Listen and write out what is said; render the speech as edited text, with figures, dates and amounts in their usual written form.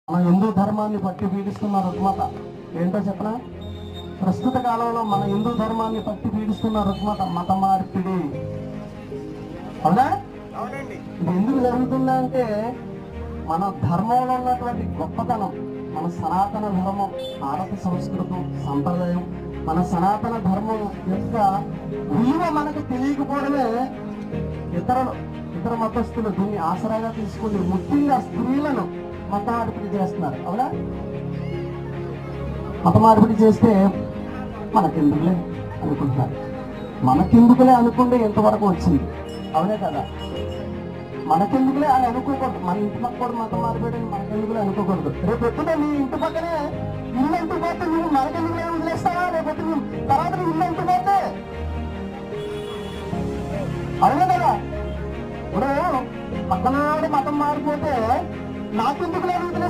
మన హిందూ ధర్మాన్ని పట్టి పీడిస్తున్న రుగ్మత ఏంటో చెప్పనా? ప్రస్తుత కాలంలో మన హిందూ ధర్మాన్ని పట్టి పీడిస్తున్న రుగ్మత మత మార్పిడి. అవునా? ఇది ఎందుకు జరుగుతుందా అంటే మన ధర్మంలో ఉన్నటువంటి గొప్పతనం, మన సనాతన ధర్మం, భారత సంస్కృతం, సంప్రదాయం, మన సనాతన ధర్మం యొక్క విలువ మనకు తెలియకపోవడమే ఇతర మతస్థులు దీన్ని ఆసరాగా తీసుకుని ముఖ్యంగా స్త్రీలను మత మార్పిడి చేస్తున్నారు. అవునా? మత మార్పిడి చేస్తే మనకెందుకులే అనుకుంటున్నారు. మనకెందుకులే అనుకుంటే ఎంతవరకు వచ్చింది. అవునే కదా? మనకెందుకులే అని అనుకోకూడదు. మన ఇంటి పక్క కూడా మతం మార్పిడి మనకెందుకులే అనుకోకూడదు. రేపు ఎత్తున నీ ఇంటి పక్కనే ఇల్లు ఎంటు పోతే నువ్వు మనకెందుకులే వదిలేస్తావా? రేపు తర్వాత నీ ఇల్లు ఎంటు పోతే అవునే కదా? ఇప్పుడు పక్కనాడు మతం మారిపోతే నాకెందుకులే వదిలేస్తా